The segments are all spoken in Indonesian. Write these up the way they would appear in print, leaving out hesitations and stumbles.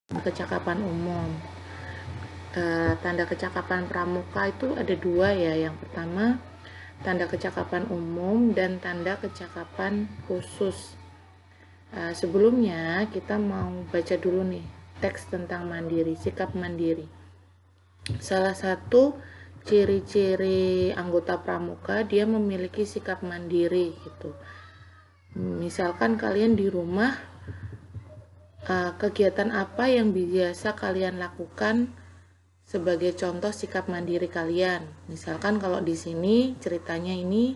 kecakapan umum. Tanda kecakapan pramuka itu ada dua ya. Yang pertama, tanda kecakapan umum dan tanda kecakapan khusus. Sebelumnya kita mau baca dulu nih teks tentang mandiri, sikap mandiri. Salah satu ciri-ciri anggota pramuka, dia memiliki sikap mandiri gitu. Misalkan kalian di rumah, kegiatan apa yang biasa kalian lakukan sebagai contoh sikap mandiri kalian? Misalkan kalau di sini ceritanya ini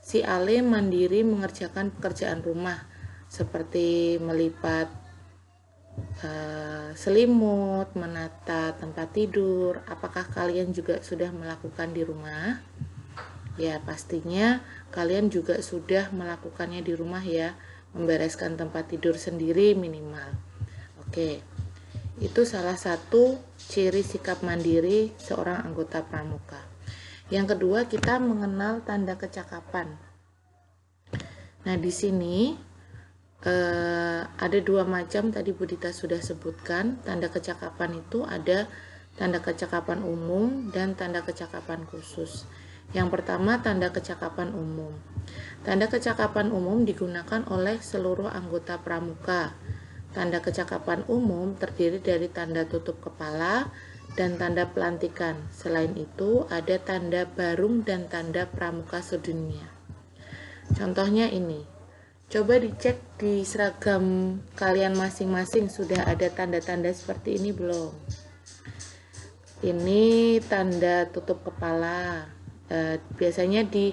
si Ale mandiri mengerjakan pekerjaan rumah seperti melipat selimut, menata tempat tidur. Apakah kalian juga sudah melakukan di rumah? Ya, pastinya kalian juga sudah melakukannya di rumah ya, membereskan tempat tidur sendiri minimal. Oke, itu salah satu ciri sikap mandiri seorang anggota pramuka. Yang kedua, kita mengenal tanda kecakapan. Nah, di sini ada dua macam, tadi Bu Dita sudah sebutkan. Tanda kecakapan itu ada tanda kecakapan umum dan tanda kecakapan khusus. Yang pertama, tanda kecakapan umum. Tanda kecakapan umum digunakan oleh seluruh anggota pramuka. Tanda kecakapan umum terdiri dari tanda tutup kepala dan tanda pelantikan. Selain itu, ada tanda barung dan tanda pramuka sedunia. Contohnya ini. Coba dicek di seragam kalian masing-masing, sudah ada tanda-tanda seperti ini belum? Ini tanda tutup kepala. Biasanya di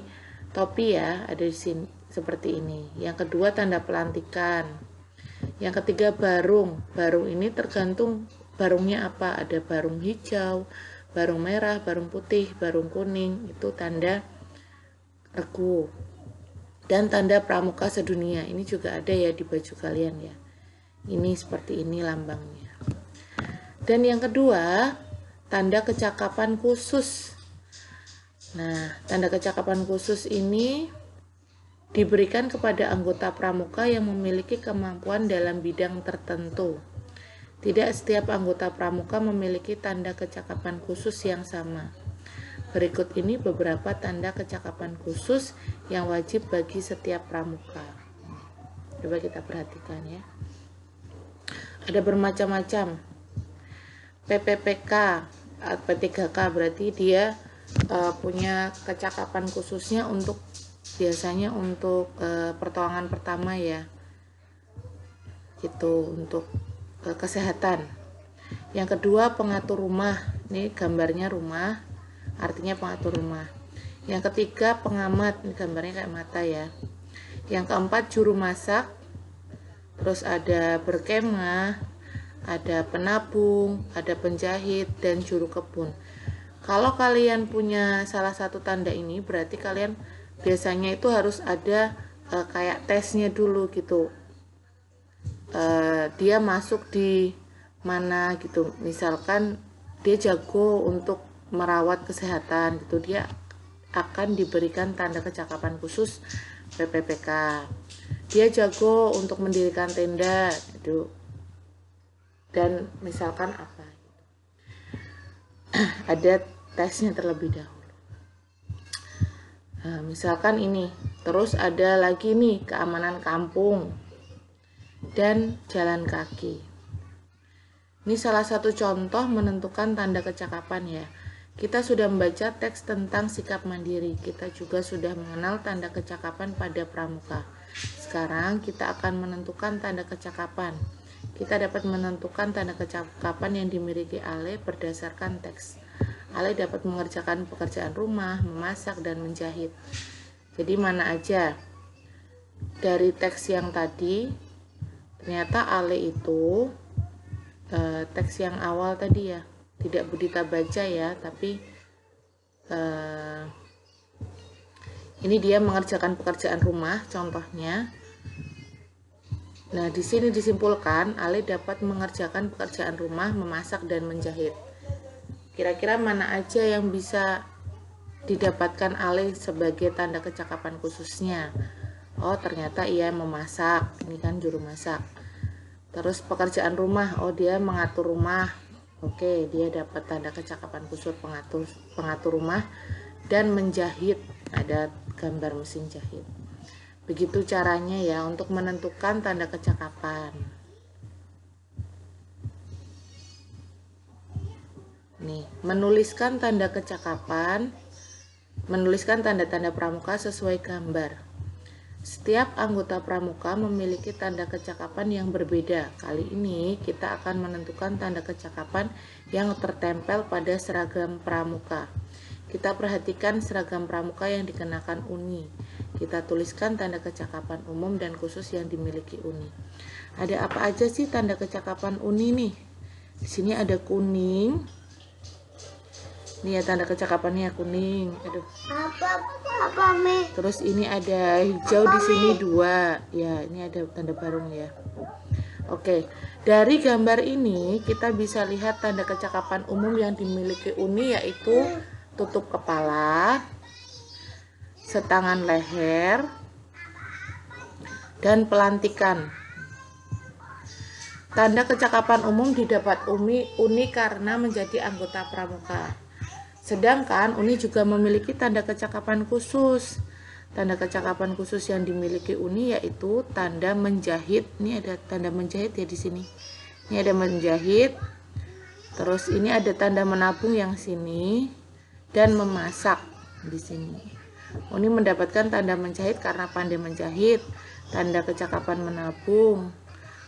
topi ya, ada di sini seperti ini. Yang kedua, tanda pelantikan. Yang ketiga, barung. Barung ini tergantung barungnya apa. Ada barung hijau, barung merah, barung putih, barung kuning. Itu tanda regu. Dan tanda pramuka sedunia. Ini juga ada ya di baju kalian ya. Ini seperti ini lambangnya. Dan yang kedua, tanda kecakapan khusus. Nah, tanda kecakapan khusus ini diberikan kepada anggota pramuka yang memiliki kemampuan dalam bidang tertentu. Tidak setiap anggota pramuka memiliki tanda kecakapan khusus yang sama. Berikut ini beberapa tanda kecakapan khusus yang wajib bagi setiap pramuka. Coba kita perhatikan ya. Ada bermacam-macam. PPPK, P3K berarti dia punya kecakapan khususnya untuk biasanya untuk pertolongan pertama ya, gitu, untuk kesehatan. Yang kedua, pengatur rumah. Ini gambarnya rumah, artinya pengatur rumah. Yang ketiga, pengamat. Ini gambarnya kayak mata ya. Yang keempat, juru masak. Terus ada berkemah, ada penabung, ada penjahit, dan juru kebun. Kalau kalian punya salah satu tanda ini, berarti kalian biasanya itu harus ada kayak tesnya dulu gitu. Dia masuk di mana gitu. Misalkan dia jago untuk merawat kesehatan gitu, dia akan diberikan tanda kecakapan khusus PPPK. Dia jago untuk mendirikan tenda gitu. Dan misalkan apa gitu. Ada tesnya terlebih dahulu. Nah, misalkan ini, terus ada lagi nih keamanan kampung dan jalan kaki. Ini salah satu contoh menentukan tanda kecakapan ya. Kita sudah membaca teks tentang sikap mandiri. Kita juga sudah mengenal tanda kecakapan pada pramuka. Sekarang kita akan menentukan tanda kecakapan. Kita dapat menentukan tanda kecakapan yang dimiliki Ale berdasarkan teks. Ale dapat mengerjakan pekerjaan rumah, memasak, dan menjahit. Jadi mana aja dari teks yang tadi, ternyata Ale itu teks yang awal tadi ya, tidak Bu Dita baca ya, tapi ini dia mengerjakan pekerjaan rumah contohnya. Nah, di sini disimpulkan Ale dapat mengerjakan pekerjaan rumah, memasak, dan menjahit. Kira-kira mana aja yang bisa didapatkan Ale sebagai tanda kecakapan khususnya? Oh, ternyata ia memasak. Ini kan juru masak. Terus pekerjaan rumah, oh dia mengatur rumah. Oke, dia dapat tanda kecakapan khusus pengatur rumah. Dan menjahit, ada gambar mesin jahit. Begitu caranya ya untuk menentukan tanda kecakapan. Nih, menuliskan tanda kecakapan, menuliskan tanda-tanda pramuka sesuai gambar. Setiap anggota pramuka memiliki tanda kecakapan yang berbeda. Kali ini kita akan menentukan tanda kecakapan yang tertempel pada seragam pramuka. Kita perhatikan seragam pramuka yang dikenakan Uni. Kita tuliskan tanda kecakapan umum dan khusus yang dimiliki Uni. Ada apa aja sih tanda kecakapan Uni nih? Di sini ada kuning. Ini ya tanda kecakapannya kuning. Aduh. Apa Mi? Terus ini ada hijau di sini 2. Ya, ini ada tanda barung ya. Oke. Dari gambar ini kita bisa lihat tanda kecakapan umum yang dimiliki Uni yaitu tutup kepala, setangan leher, dan pelantikan. Tanda kecakapan umum didapat Uni karena menjadi anggota pramuka. Sedangkan Uni juga memiliki tanda kecakapan khusus. Tanda kecakapan khusus yang dimiliki Uni yaitu tanda menjahit. Ini ada tanda menjahit ya di sini. Ini ada menjahit. Terus ini ada tanda menabung yang sini dan memasak di sini. Uni mendapatkan tanda menjahit karena pandai menjahit. Tanda kecakapan menabung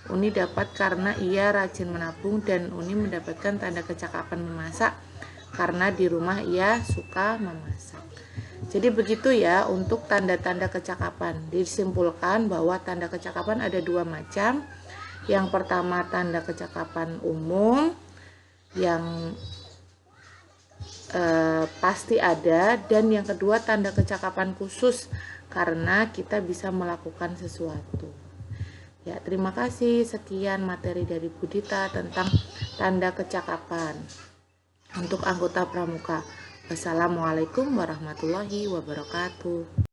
Uni dapat karena ia rajin menabung, dan Uni mendapatkan tanda kecakapan memasak karena di rumah ia suka memasak. Jadi begitu ya untuk tanda-tanda kecakapan. Disimpulkan bahwa tanda kecakapan ada 2 macam. Yang pertama tanda kecakapan umum yang pasti ada, dan yang kedua tanda kecakapan khusus karena kita bisa melakukan sesuatu. Ya, terima kasih. Sekian materi dari Budita tentang tanda kecakapan untuk anggota pramuka. Wassalamualaikum warahmatullahi wabarakatuh.